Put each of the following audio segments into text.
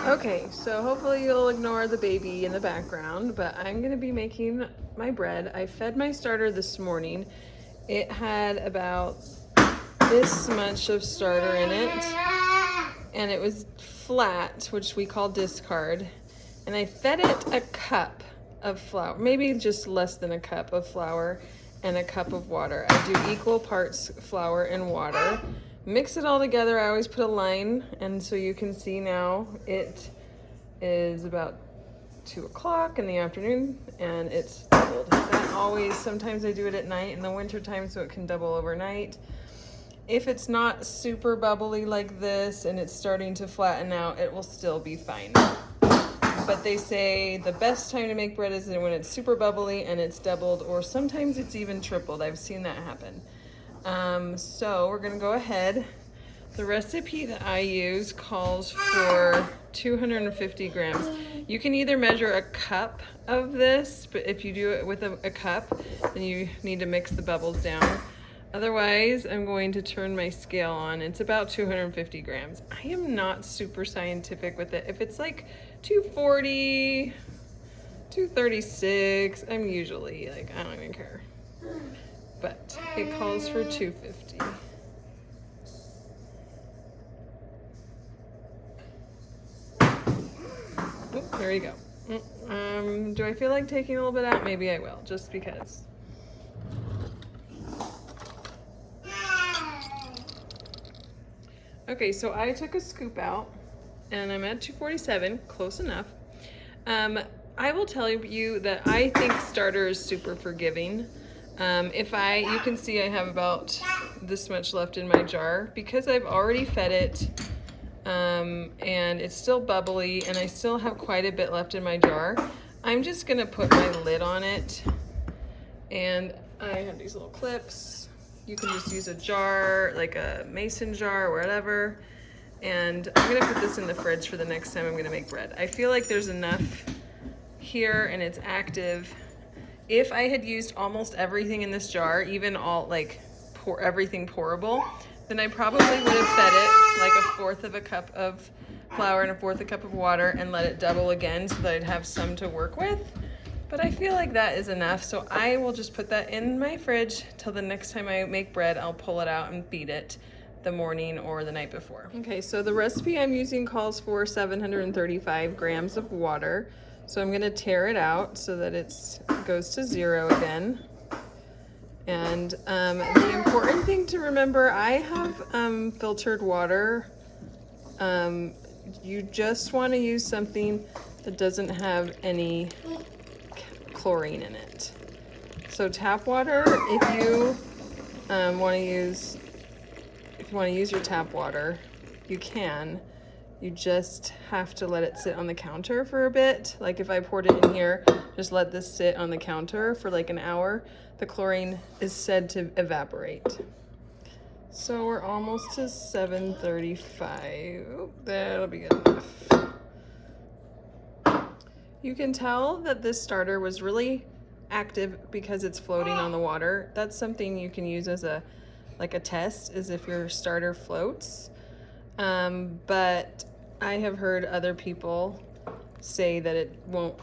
Okay, so hopefully you'll ignore the baby in the background, but I'm gonna be making my bread. I fed my starter this morning. It had about this much of starter in it, and it was flat, which we call discard. And I fed it a cup of flour, maybe just less than a cup of flour, and a cup of water. I do equal parts flour and water. Mix it all together. I always put a line, and so you can see now it is about 2 o'clock in the afternoon, and it's doubled. That always, sometimes I do it at night in the winter time so it can double overnight. If it's not super bubbly like this and it's starting to flatten out, it will still be fine. But they say the best time to make bread is when it's super bubbly and it's doubled, or sometimes it's even tripled. I've seen that happen. So we're gonna go ahead. The recipe that I use calls for 250 grams. You can either measure a cup of this, but if you do it with a cup, then you need to mix the bubbles down. Otherwise, I'm going to turn my scale on. It's about 250 grams. I am not super scientific with it. If it's like 240, 236, I'm usually like, I don't even care. But it calls for 250. Oh, there you go. Do I feel like taking a little bit out? Maybe I will, just because. Okay, so I took a scoop out, and I'm at 247, close enough. I will tell you that I think starter is super forgiving. You can see I have about this much left in my jar because I've already fed it, and it's still bubbly, and I still have quite a bit left in my jar. I'm just gonna put my lid on it, and I have these little clips. You can just use a jar, like a mason jar or whatever. And I'm gonna put this in the fridge for the next time I'm gonna make bread. I feel like there's enough here and it's active. If I had used almost everything in this jar, even all everything pourable, then I probably would have fed it like 1/4 of a cup of flour and 1/4 a cup of water and let it double again so that I'd have some to work with. But I feel like that is enough, so I will just put that in my fridge till the next time I make bread. I'll pull it out and beat it the morning or the night before. Okay, so the recipe I'm using calls for 735 grams of water. So I'm gonna tear it out so that it goes to 0 again. And the important thing to remember, I have filtered water. You just wanna use something that doesn't have any chlorine in it. So tap water, if you want to use your tap water, you can. You just have to let it sit on the counter for a bit. Like if I poured it in here, just let this sit on the counter for like an hour. The chlorine is said to evaporate. So we're almost to 735. Oh, that'll be good enough. You can tell that this starter was really active because it's floating on the water. That's something you can use as a test, is if your starter floats. But I have heard other people say that it won't,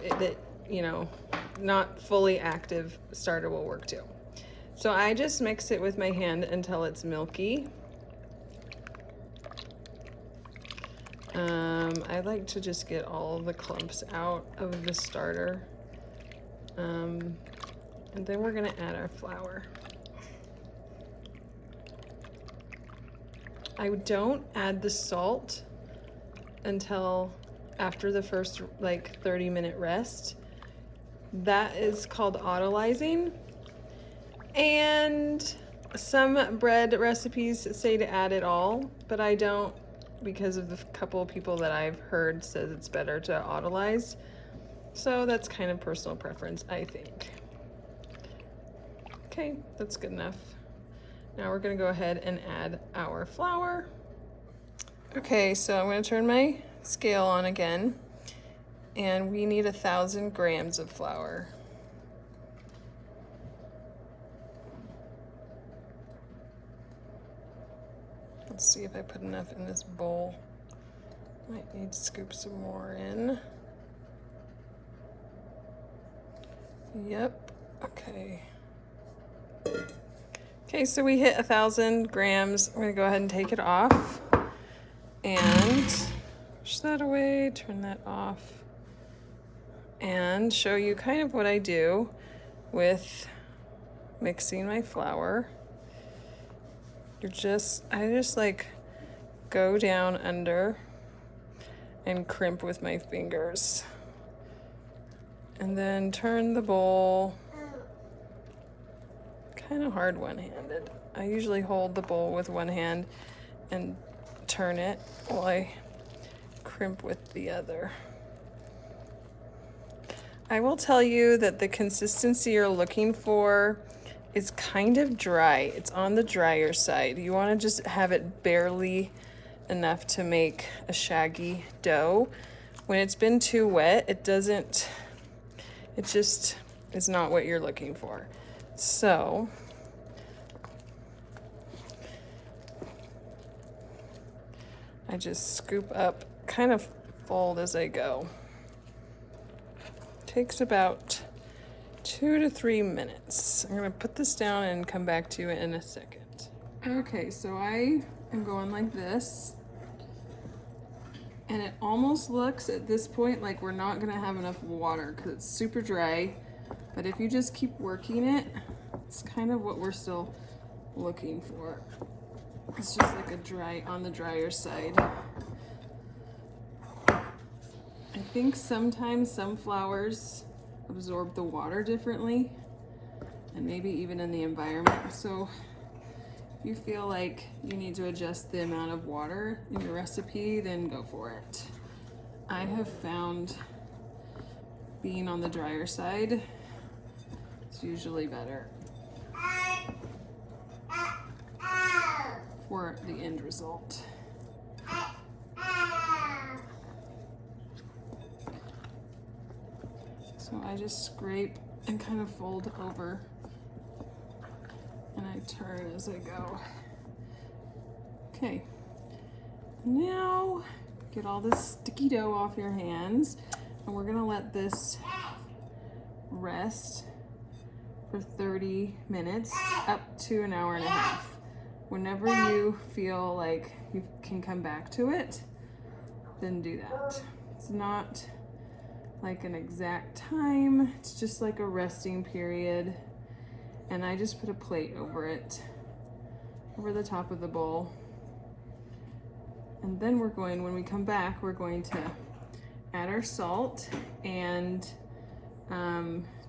not fully active starter will work too. So I just mix it with my hand until it's milky. I like to just get all the clumps out of the starter. And then we're gonna add our flour. I don't add the salt until after the first 30-minute rest. That is called autolyzing. And some bread recipes say to add it all, but I don't, because of the couple of people that I've heard says it's better to autolyze. So that's kind of personal preference, I think. Okay, that's good enough. Now we're gonna go ahead and add our flour. Okay, so I'm gonna turn my scale on again, and we need 1,000 grams of flour. Let's see if I put enough in this bowl. Might need to scoop some more in. Yep, okay. Okay, so we hit 1,000 grams. I'm gonna go ahead and take it off and push that away, turn that off, and show you kind of what I do with mixing my flour. I just like go down under and crimp with my fingers. And then turn the bowl, kind of hard one-handed. I usually hold the bowl with one hand and turn it while I crimp with the other. I will tell you that the consistency you're looking for is kind of dry. It's on the drier side. You want to just have it barely enough to make a shaggy dough. When it's been too wet, it just is not what you're looking for. So I just scoop up, kind of fold as I go. Takes about 2 to 3 minutes. I'm gonna put this down and come back to you in a second. Okay, so I am going like this. And it almost looks at this point like we're not gonna have enough water because it's super dry. But if you just keep working it, it's kind of what we're still looking for. It's just like on the drier side. I think sometimes some flours absorb the water differently, and maybe even in the environment. So if you feel like you need to adjust the amount of water in your recipe, then go for it. I have found being on the drier side is usually better for the end result. So I just scrape and kind of fold over, and I turn as I go. Okay, now get all this sticky dough off your hands, and we're gonna let this rest for 30 minutes up to an hour and a half. Whenever you feel like you can come back to it, then do that. It's not like an exact time, it's just like a resting period. And I just put a plate over it, over the top of the bowl. And then when we come back, we're going to add our salt and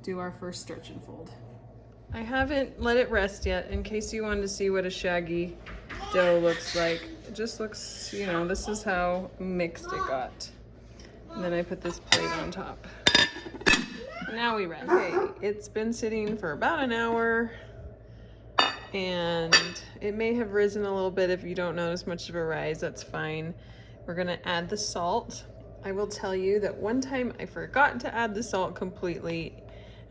do our first stretch and fold. I haven't let it rest yet in case you wanted to see what a shaggy dough looks like. It just looks, this is how mixed it got. And then I put this plate on top. Now we rest. Okay, it's been sitting for about an hour, and it may have risen a little bit. If you don't notice much of a rise, that's fine. We're gonna add the salt. I will tell you that one time I forgot to add the salt completely.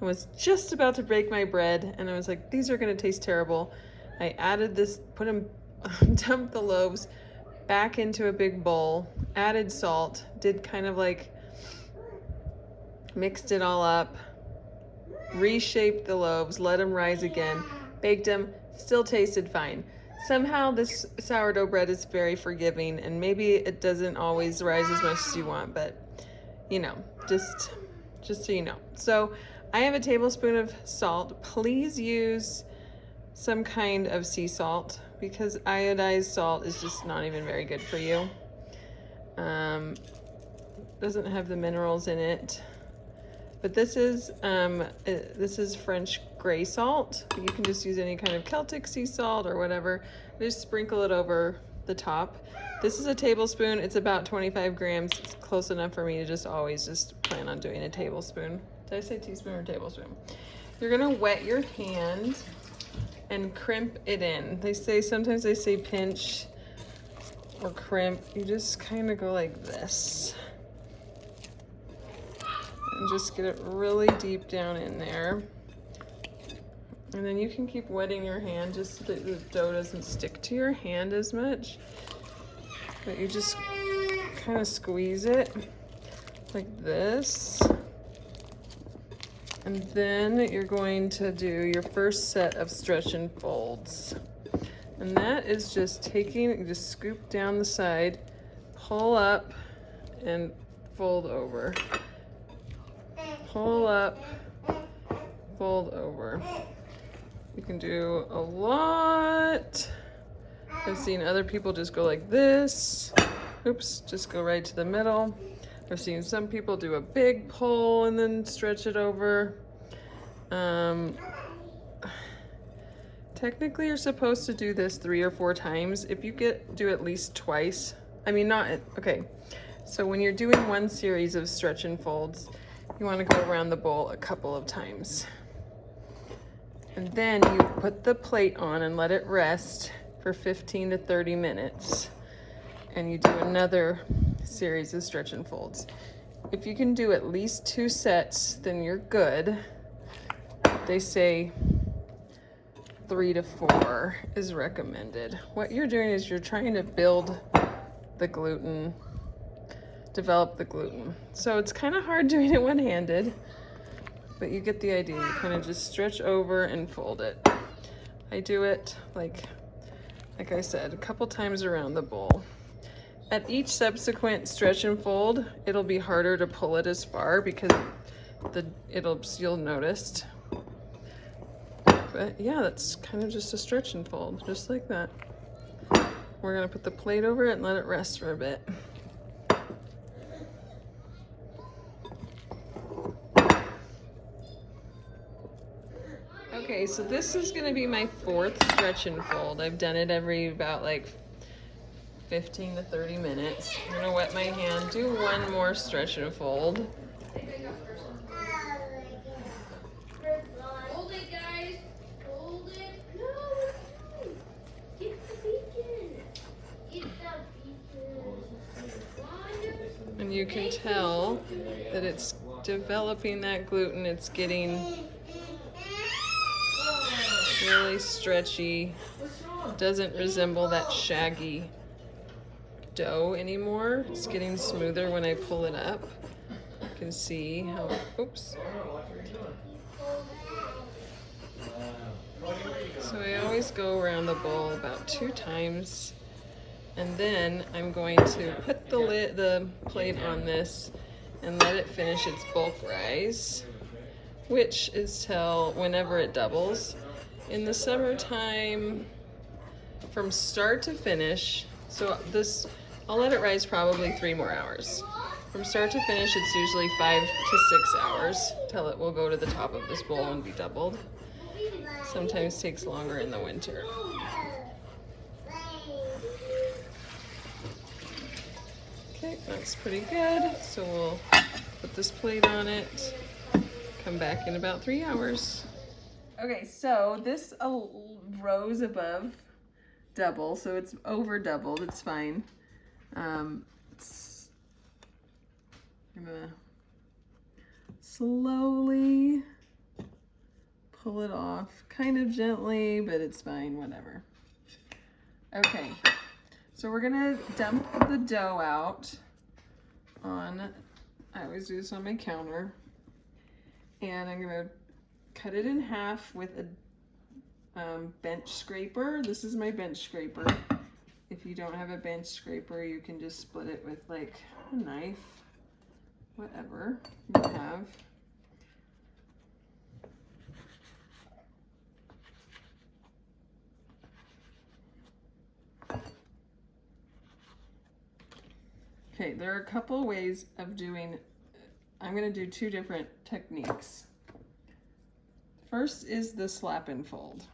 I was just about to bake my bread, and I was like, these are gonna taste terrible. I added this, dumped the loaves back into a big bowl, added salt, did kind of like mixed it all up, reshaped the loaves, let them rise again, baked them, still tasted fine. Somehow this sourdough bread is very forgiving, and maybe it doesn't always rise as much as you want, but just so you know. So I have a tablespoon of salt. Please use some kind of sea salt, because iodized salt is just not even very good for you. Doesn't have the minerals in it. But this is French gray salt. You can just use any kind of Celtic sea salt or whatever. Just sprinkle it over the top. This is a tablespoon. It's about 25 grams. It's close enough for me to just always plan on doing a tablespoon. Did I say teaspoon or tablespoon? You're gonna wet your hand and crimp it in. Sometimes they say pinch or crimp. You just kind of go like this. And just get it really deep down in there. And then you can keep wetting your hand just so that the dough doesn't stick to your hand as much. But you just kind of squeeze it like this. And then you're going to do your first set of stretch and folds. And that is just just scoop down the side, pull up, and fold over. Pull up, fold over. You can do a lot. I've seen other people just go like this. Oops, just go right to the middle. I've seen some people do a big pull and then stretch it over. Technically you're supposed to do this 3 or 4 times. If you do at least twice, okay. So when you're doing one series of stretch and folds, you want to go around the bowl a couple of times. And then you put the plate on and let it rest for 15 to 30 minutes. And you do another series of stretch and folds. If you can do at least 2 sets, then you're good. They say 3 to 4 is recommended. What you're doing is you're trying to build the gluten, develop the gluten. So it's kind of hard doing it one-handed, but you get the idea. You kind of just stretch over and fold it. I do it like I said, a couple times around the bowl. At each subsequent stretch and fold, it'll be harder to pull it as far because you'll notice. But yeah, that's kind of just a stretch and fold, just like that. We're gonna put the plate over it and let it rest for a bit. Okay, so this is gonna be my 4th stretch and fold. I've done it every about like 15 to 30 minutes. I'm gonna wet my hand, do one more stretch and fold. Hold it, guys. Hold it. No. Get the beacon. Get the beacon. And you can tell that it's developing that gluten. It's getting really stretchy. Doesn't resemble that shaggy dough anymore. It's getting smoother when I pull it up. You can see how, oops. So I always go around the bowl about 2 times, and then I'm going to put the plate on this and let it finish its bulk rise, which is till whenever it doubles. In the summertime, from start to finish, so I'll let it rise probably 3 more hours. From start to finish, it's usually 5 to 6 hours till it will go to the top of this bowl and be doubled. Sometimes takes longer in the winter. Okay, that's pretty good. So we'll put this plate on it, come back in about 3 hours. Okay, so this rose above double, so it's over doubled, it's fine. I'm gonna slowly pull it off, kind of gently, but it's fine, whatever. Okay, so we're gonna dump the dough out on, I always do this on my counter, and I'm gonna cut it in half with a bench scraper. This is my bench scraper. If you don't have a bench scraper, you can just split it with like a knife, whatever you have. Okay, there are a couple ways of doing, I'm gonna do 2 different techniques. First is the slap and fold.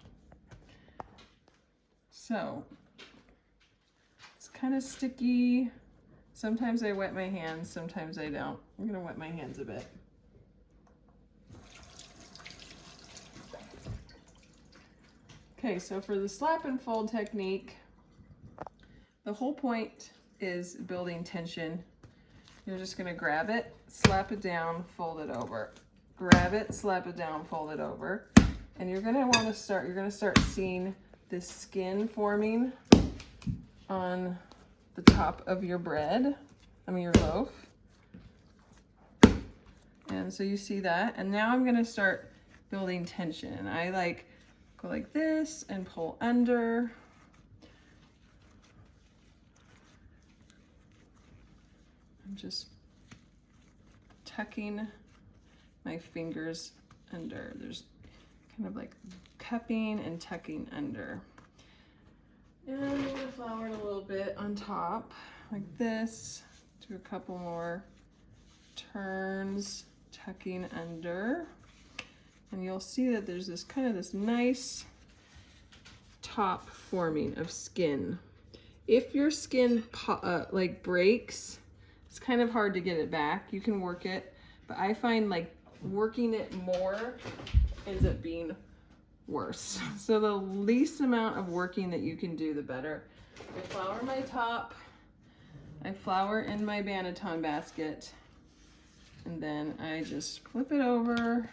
So, it's kind of sticky. Sometimes I wet my hands, sometimes I don't. I'm gonna wet my hands a bit. Okay, so for the slap and fold technique, the whole point is building tension. You're just gonna grab it, slap it down, fold it over. Grab it, slap it down, fold it over. And you're gonna start seeing this skin forming on the top of your bread. your loaf. And so you see that. And now I'm gonna start building tension. And I like go like this and pull under. I'm just tucking my fingers under. There's kind of like cupping and tucking under. And I'm gonna flour it a little bit on top, like this. Do a couple more turns, tucking under. And you'll see that there's this kind of this nice top forming of skin. If your skin like breaks, it's kind of hard to get it back. You can work it, but I find like working it more ends up being worse. So the least amount of working that you can do, the better. I flour my top, I flour in my Banneton basket, and then I just flip it over,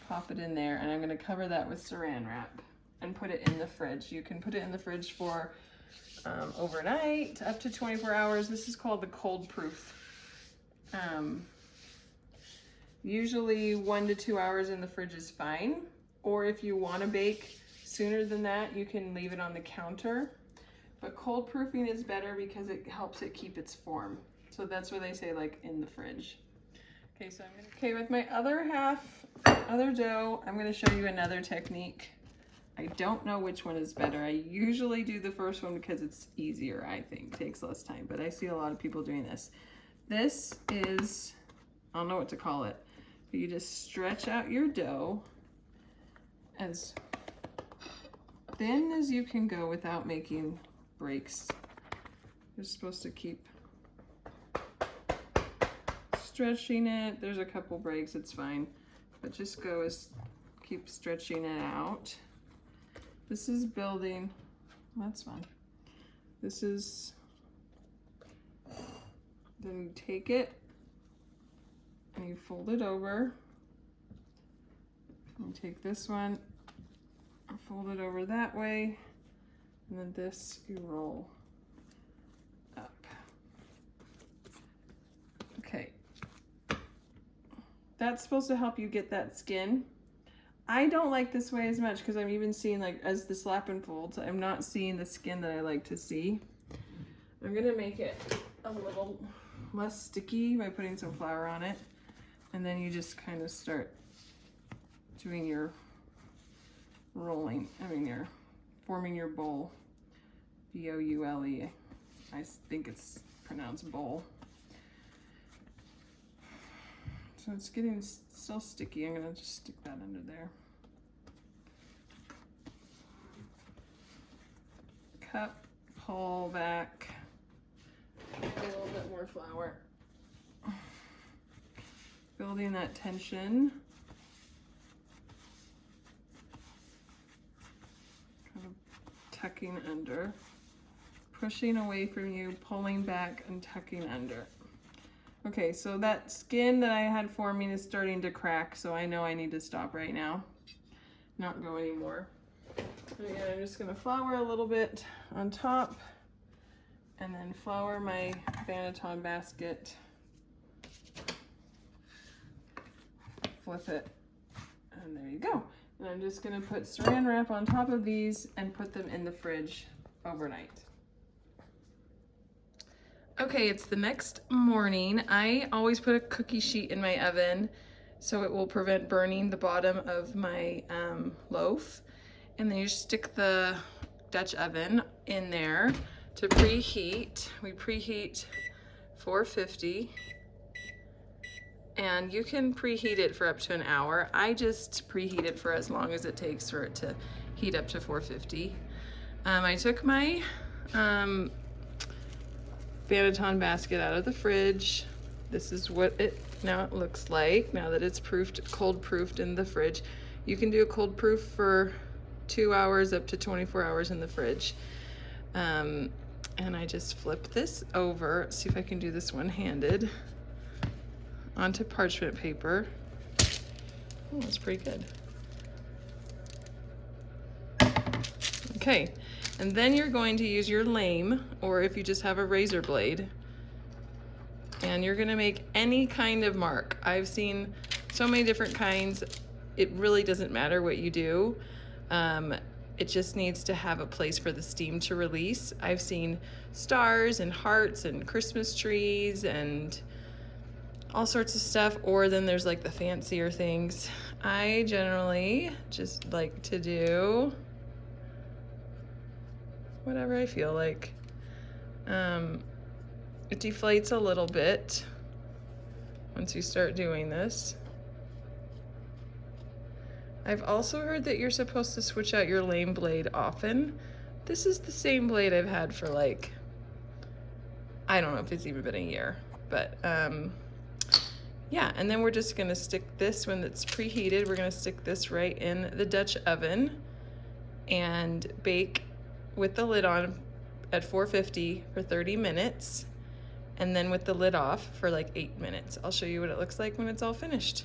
pop it in there, and I'm gonna cover that with saran wrap and put it in the fridge. You can put it in the fridge for overnight, up to 24 hours. This is called the cold proof. Usually 1 to 2 hours in the fridge is fine. Or if you want to bake sooner than that, you can leave it on the counter. But cold proofing is better because it helps it keep its form. So that's what they say, like in the fridge. Okay, so with my other dough, I'm gonna show you another technique. I don't know which one is better. I usually do the first one because it's easier, I think. Takes less time, but I see a lot of people doing this. This is, I don't know what to call it, but you just stretch out your dough as thin as you can go without making breaks. You're supposed to keep stretching it. There's a couple breaks, it's fine. But just keep stretching it out. This is building, that's fine. This is, then you take it and you fold it over. You take this one, fold it over that way, and then this you roll up. Okay. That's supposed to help you get that skin. I don't like this way as much because I'm even seeing, like, as the slap and folds, I'm not seeing the skin that I like to see. I'm gonna make it a little less sticky by putting some flour on it. And then you just kind of start doing your rolling, you're forming your bowl. B-O-U-L-E. I think it's pronounced bowl. So it's getting still sticky. I'm gonna just stick that under there. Cup, pull back, a little bit more flour. Building that tension. Kind of tucking under. Pushing away from you, pulling back and tucking under. Okay, so that skin that I had forming is starting to crack, so I know I need to stop right now. Not go anymore. Again, I'm just gonna flour a little bit on top and then flour my Banneton basket. Flip it, and there you go. And I'm just gonna put saran wrap on top of these and put them in the fridge overnight. Okay, it's the next morning. I always put a cookie sheet in my oven so it will prevent burning the bottom of my loaf. And then you stick the Dutch oven in there to preheat. We preheat 450. And you can preheat it for up to an hour. I just preheat it for as long as it takes for it to heat up to 450. I took my Banneton basket out of the fridge. This is what it looks like now that it's cold proofed in the fridge. You can do a cold proof for 2 hours up to 24 hours in the fridge. And I just flip this over, see if I can do this one-handed, onto parchment paper. Oh, that's pretty good. Okay, and then you're going to use your lame, or if you just have a razor blade, And you're gonna make any kind of mark. I've seen so many different kinds. It really doesn't matter what you do. It just needs to have a place for the steam to release. I've seen stars and hearts and Christmas trees and all sorts of stuff, or then there's like the fancier things. I generally just like to do whatever I feel like. It deflates a little bit once you start doing this. I've also heard that you're supposed to switch out your lame blade often. This is the same blade I've had for like, I don't know if it's even been a year, but yeah, and then we're just gonna stick this, when it's preheated, we're gonna stick this right in the Dutch oven and bake with the lid on at 450 for 30 minutes, and then with the lid off for like 8 minutes. I'll show you what it looks like when it's all finished.